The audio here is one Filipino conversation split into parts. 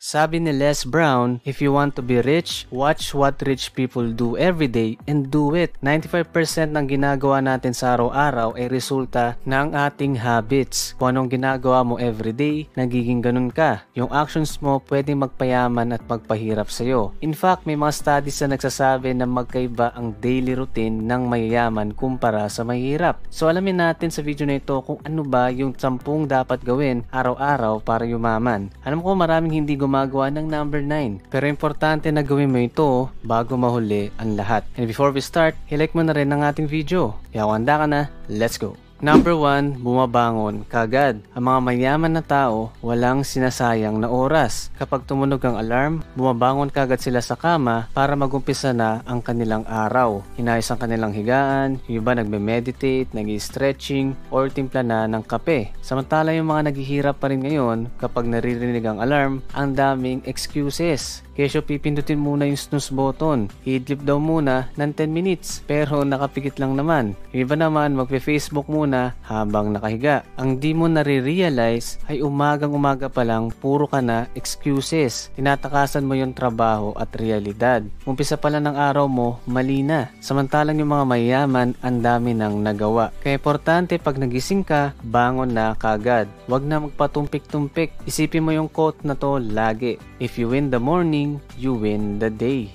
Sabi ni Les Brown, if you want to be rich, watch what rich people do every day and do it. 95% ng ginagawa natin sa araw-araw ay resulta ng ating habits. Kung anong ginagawa mo everyday, nagiging ganun ka. Yung actions mo pwedeng magpayaman at magpahirap sa'yo. In fact, may mga studies na nagsasabi na magkaiba ang daily routine ng mayayaman kumpara sa mahirap. So alamin natin sa video na ito kung ano ba yung 10 dapat gawin araw-araw para yumaman. Alam ko maraming hindi gumagawa ng number 9. Pero importante na gawin mo ito bago mahuli ang lahat. And before we start, i-like mo na rin ang ating video. Kaya kung handa ka na, let's go! Number 1, bumabangon kagad. Ang mga mayaman na tao, walang sinasayang na oras. Kapag tumunog ang alarm, bumabangon kagad sila sa kama para magumpisa na ang kanilang araw. Inayos ang kanilang higaan, yung iba nagme-meditate, nag-stretching, or timpla na ng kape. Samantala yung mga naghihirap pa rin ngayon, kapag naririnig ang alarm, ang daming excuses. Kesyo pipindutin muna yung snooze button. Idlip daw muna ng 10 minutes pero nakapikit lang naman. Yung iba naman magpe-Facebook muna habang nakahiga. Ang di mo nare-realize ay umagang-umaga pa lang puro ka na excuses. Tinatakasan mo yung trabaho at realidad. Umpisa pa lang ng araw mo, mali na. Samantalang yung mga mayaman, ang dami nang nagawa. Kaya importante pag nagising ka, bangon na kagad. Huwag na magpatumpik-tumpik. Isipin mo yung quote na to lagi. If you win the morning, you win the day.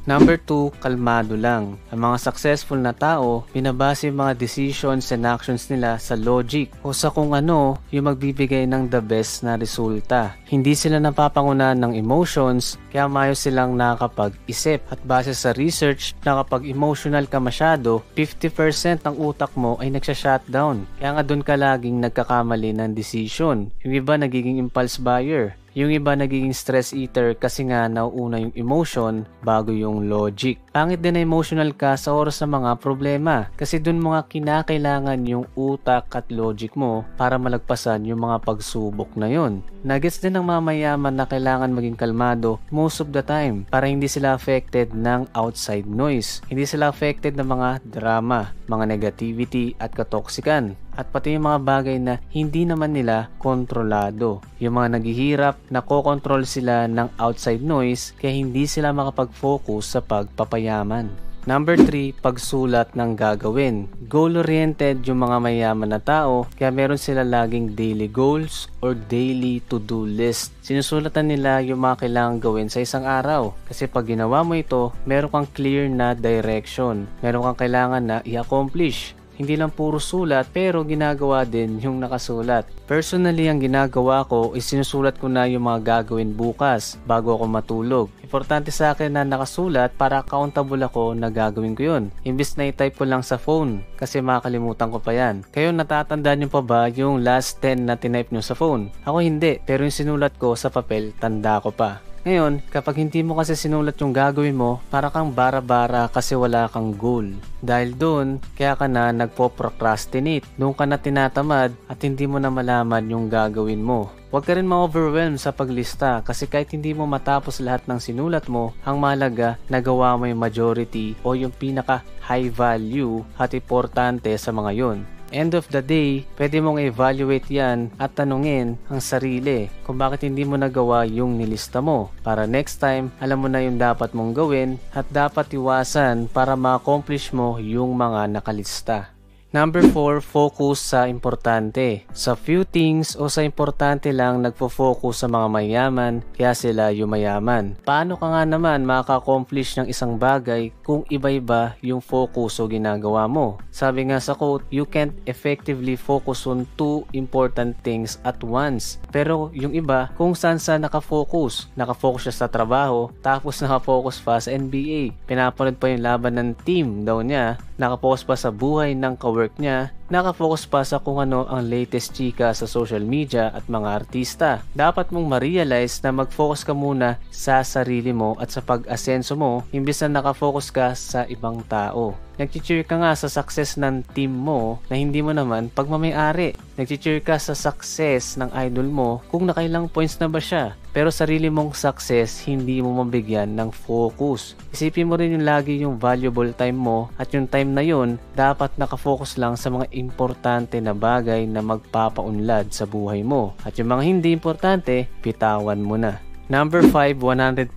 Number 2, kalmado lang. Ang mga successful na tao, binabase yung mga decisions and actions nila sa logic o sa kung ano yung magbibigay ng the best na resulta. Hindi sila napapangunahan ng emotions, kaya maayos silang nakakapag-isip. At base sa research na kapag emotional ka masyado, 50% ng utak mo ay nagsha-shutdown. Kaya nga doon ka laging nagkakamali ng decision. Yung iba nagiging impulse buyer. Yung iba nagiging stress eater kasi nga nauuna yung emotion bago yung logic. Pangit din na emotional ka sa oras ng mga problema kasi dun mga kinakailangan yung utak at logic mo para malagpasan yung mga pagsubok na yun. Nagets din ng mga mayaman na kailangan maging kalmado most of the time para hindi sila affected ng outside noise. Hindi sila affected ng mga drama, mga negativity at katoksikan. At pati yung mga bagay na hindi naman nila kontrolado. Yung mga naghihirap, nakokontrol sila ng outside noise kaya hindi sila makapag-focus sa pagpapayaman. Number 3, pagsulat ng gagawin. Goal-oriented yung mga mayaman na tao kaya meron sila laging daily goals or daily to-do list. Sinusulatan nila yung mga kailangan gawin sa isang araw. Kasi pag ginawa mo ito, meron kang clear na direction. Meron kang kailangan na i-accomplish. Hindi lang puro sulat pero ginagawa din yung nakasulat. Personally, ang ginagawa ko is sinusulat ko na yung mga gagawin bukas bago ako matulog. Importante sa akin na nakasulat para accountable ako na gagawin ko yun. Imbis na i-type ko lang sa phone kasi makakalimutan ko pa yan. Kayo natatandaan nyo pa ba yung last 10 na tinype nyo sa phone? Ako hindi, pero yung sinulat ko sa papel, tanda ko pa. Ngayon, kapag hindi mo kasi sinulat yung gagawin mo, para kang bara-bara kasi wala kang goal. Dahil doon, kaya ka na nagpo-procrastinate. Doon ka na tinatamad at hindi mo na malaman yung gagawin mo. Huwag ka rin ma-overwhelm sa paglista kasi kahit hindi mo matapos lahat ng sinulat mo, ang mahalaga nagawa mo yung majority o yung pinaka high value at importante sa mga yon. End of the day, pwede mong evaluate yan at tanungin ang sarili kung bakit hindi mo nagawa yung nilista mo. Para next time, alam mo na yung dapat mong gawin at dapat iwasan para ma-accomplish mo yung mga nakalista. Number 4, focus sa importante. Sa few things o sa importante lang nagfo-focus sa mga mayaman kaya sila yumayaman. Paano ka nga naman makaka-accomplish ng isang bagay kung iba-iba yung focus o ginagawa mo? Sabi nga sa quote, you can't effectively focus on 2 important things at once. Pero yung iba, kung saan sa nakafocus siya sa trabaho tapos nakafocus pa sa NBA. Pinapanood pa yung laban ng team daw niya, nakafocus pa sa buhay ng kawork niya, nakafocus pa sa kung ano ang latest chika sa social media at mga artista. Dapat mong ma-realize na mag-focus ka muna sa sarili mo at sa pag-asenso mo imbis na nakafocus ka sa ibang tao. Nag-cheer ka nga sa success ng team mo na hindi mo naman pagmamay-ari. Nag-cheer ka sa success ng idol mo kung nakailang points na ba siya. Pero sarili mong success, hindi mo mabigyan ng focus. Isipin mo rin yung lagi yung valuable time mo at yung time na yun, dapat nakafocus lang sa mga importante na bagay na magpapaunlad sa buhay mo. At yung mga hindi importante, bitawan mo na. Number 5, 100%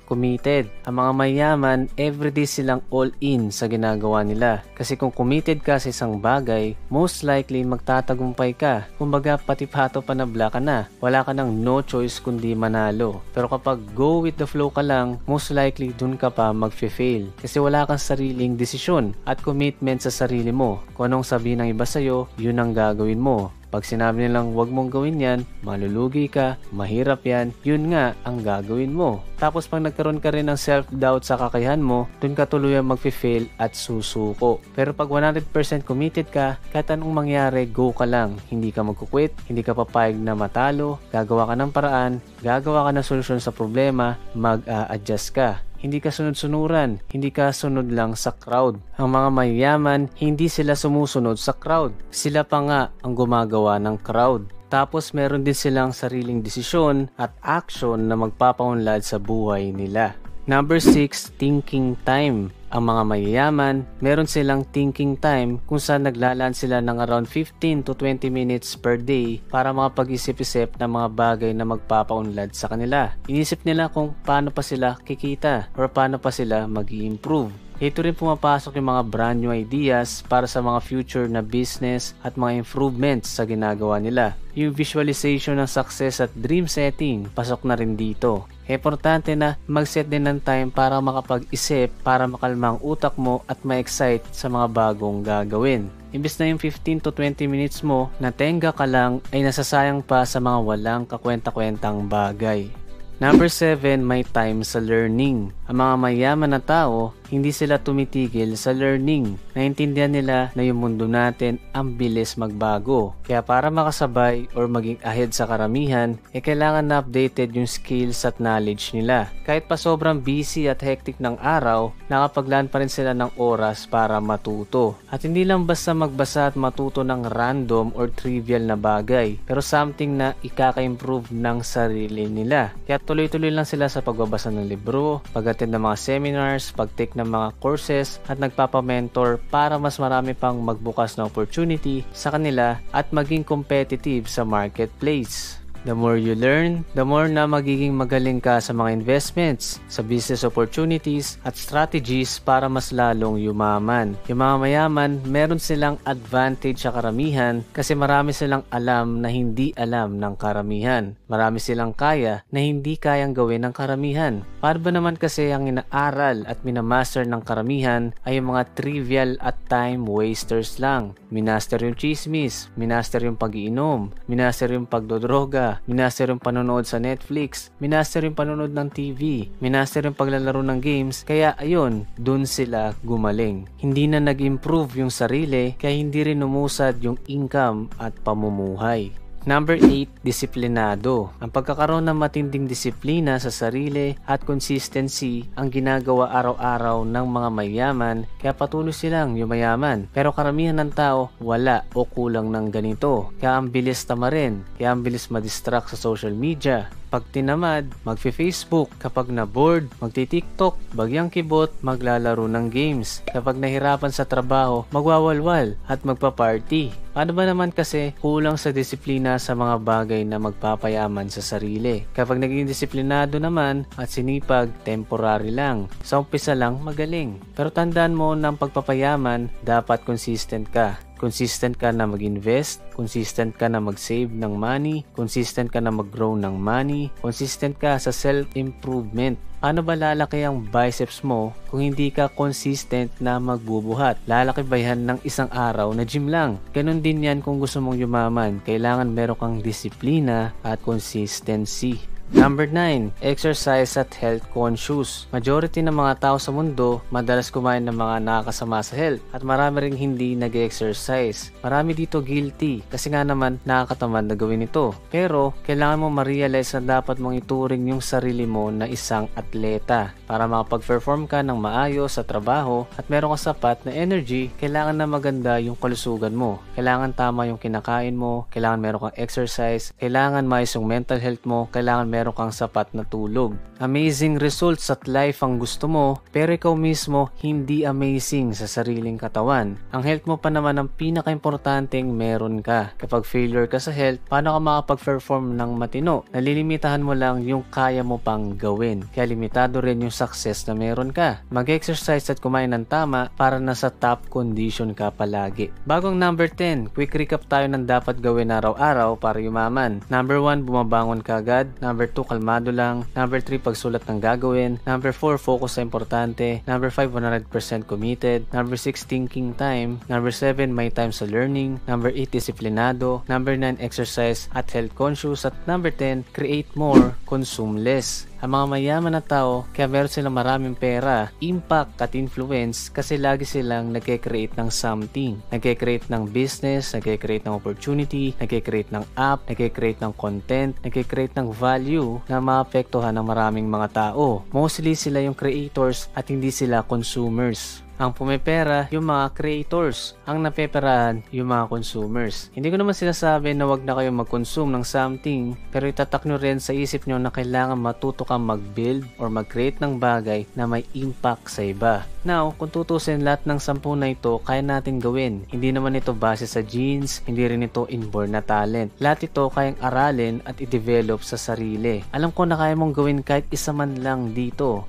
committed. Ang mga mayaman, everyday silang all in sa ginagawa nila. Kasi kung committed ka sa isang bagay, most likely magtatagumpay ka. Kumbaga pati pato pa na bla ka na. Wala ka nang no choice kundi manalo. Pero kapag go with the flow ka lang, most likely dun ka pa magfe-fail. Kasi wala kang sariling desisyon at commitment sa sarili mo. Kung anong sabihin ng iba sa'yo, yun ang gagawin mo. Pag sinabi nilang wag mong gawin yan, malulugi ka, mahirap yan, yun nga ang gagawin mo. Tapos pag nagkaroon ka rin ng self-doubt sa kakayahan mo, dun ka tuluyang magfe-fail at susuko. Pero pag 100% committed ka, kahit anong mangyari, go ka lang. Hindi ka magkukwit, hindi ka papayag na matalo, gagawa ka ng paraan, gagawa ka ng solusyon sa problema, mag-a-adjust ka. Hindi ka sunod-sunuran, hindi ka sunod lang sa crowd. Ang mga mayayaman, hindi sila sumusunod sa crowd. Sila pa nga ang gumagawa ng crowd. Tapos meron din silang sariling desisyon at action na magpapaunlad sa buhay nila. Number 6, thinking time. Ang mga mayayaman, meron silang thinking time kung saan naglalaan sila ng around 15 to 20 minutes per day para makapag-isip-isip ng mga bagay na magpapaunlad sa kanila. Inisip nila kung paano pa sila kikita or paano pa sila mag-i-improve. Ito rin pumapasok yung mga brand new ideas para sa mga future na business at mga improvements sa ginagawa nila. Yung visualization ng success at dream setting, pasok na rin dito. Importante na mag-set din ng time para makapag-isip, para makalma ang utak mo at ma-excite sa mga bagong gagawin. Imbis na yung 15 to 20 minutes mo na tenga ka lang ay nasasayang pa sa mga walang kakwenta-kwentang bagay. Number 7, may time sa learning. Ang mga mayaman na tao, hindi sila tumitigil sa learning. Naintindihan nila na yung mundo natin ang bilis magbago. Kaya para makasabay or maging ahead sa karamihan, kailangan na updated yung skills at knowledge nila. Kahit pa sobrang busy at hectic ng araw, nakapaglaan pa rin sila ng oras para matuto. At hindi lang basta magbasa at matuto ng random or trivial na bagay, pero something na ikaka-improve ng sarili nila. Kaya tuloy-tuloy lang sila sa pagbabasa ng libro, pag-attend ng mga seminars, pag-take ng mga courses at nagpapamentor para mas marami pang magbukas na opportunity sa kanila at maging competitive sa marketplace. The more you learn, the more na magiging magaling ka sa mga investments, sa business opportunities at strategies para mas lalong yumaman. Yung mga mayaman, meron silang advantage sa karamihan kasi marami silang alam na hindi alam ng karamihan. Marami silang kaya na hindi kayang gawin ng karamihan. Para ba naman kasi ang inaaral at minamaster ng karamihan ay yung mga trivial at time wasters lang. Minaster yung chismis, minaster yung pag-iinom, minaster yung pagdodroga, minaster yung panonood sa Netflix, minaster yung panonood ng TV, minaster yung paglalaro ng games, kaya ayun, dun sila gumaling. Hindi na nag-improve yung sarili, kaya hindi rin umusad yung income at pamumuhay. Number 8, disiplinado. Ang pagkakaroon ng matinding disiplina sa sarili at consistency ang ginagawa araw-araw ng mga mayaman kaya patuloy silang yumayaman. Pero karamihan ng tao wala o kulang ng ganito. Kaya ang bilis tamarin, kaya ang bilis madistract sa social media. Pag tinamad, magfe-Facebook. Kapag na-bored, magti-TikTok. Bagyang kibot, maglalaro ng games. Kapag nahirapan sa trabaho, magwawalwal at magpa-party. Paano ba naman kasi kulang sa disiplina sa mga bagay na magpapayaman sa sarili? Kapag naging disiplinado naman at sinipag, temporary lang. Sa umpisa lang, magaling. Pero tandaan mo ng pagpapayaman, dapat consistent ka. Consistent ka na mag-invest, consistent ka na mag-save ng money, consistent ka na mag-grow ng money, consistent ka sa self-improvement. Paano ba lalaki ang biceps mo kung hindi ka consistent na magbubuhat? Lalaki ba yan ng isang araw na gym lang? Ganon din yan kung gusto mong yumaman. Kailangan meron kang disiplina at consistency. Number 9, exercise at health conscious. Majority ng mga tao sa mundo madalas kumain ng mga nakakasama sa health at marami ring hindi nag-exercise. Marami dito guilty kasi nga naman nakakatamad na gawin ito. Pero kailangan mo ma-realize na dapat mong ituring yung sarili mo na isang atleta. Para makapag-perform ka ng maayos sa trabaho at meron ka sapat na energy, kailangan na maganda yung kalusugan mo. Kailangan tama yung kinakain mo, kailangan meron kang exercise, kailangan maayos yung mental health mo, kailangan meron meron kang sapat na tulog. Amazing results at life ang gusto mo, pero ikaw mismo hindi amazing sa sariling katawan. Ang health mo pa naman ang pinaka-importanteng meron ka. Kapag failure ka sa health, paano ka makapag-perform ng matino? Nalilimitahan mo lang yung kaya mo pang gawin. Kaya limitado rin yung success na meron ka. Mag-exercise at kumain ng tama para nasa top condition ka palagi. Bagong number 10, quick recap tayo ng dapat gawin araw-araw para yumaman. Number 1, bumabangon ka agad. Number 2, kalmado lang. Number 3, pagsulat ng gagawin. Number 4, focus sa importante. Number 5, 100% committed. Number 6, thinking time. Number 7, may time sa learning. Number 8, disiplinado. Number 9, exercise at health conscious. At number 10, create more, consume less. Ang mga mayaman na tao, kaya meron silang maraming pera, impact at influence kasi lagi silang nagke-create ng something. Nagke-create ng business, nagke-create ng opportunity, nagke-create ng app, nagke-create ng content, nagke-create ng value na maapektuhan ng maraming mga tao. Mostly sila yung creators at hindi sila consumers. Ang pumipera, yung mga creators. Ang napeperahan, yung mga consumers. Hindi ko naman sinasabi na wag na kayo mag-consume ng something, pero itatak nyo rin sa isip nyo na kailangan matuto kang mag-build or mag-create ng bagay na may impact sa iba. Now, kung tutusin lahat ng 10 na ito, kaya natin gawin. Hindi naman ito base sa genes, hindi rin ito inborn na talent. Lahat ito kayang aralin at i-develop sa sarili. Alam ko na kaya mong gawin kahit isa man lang dito.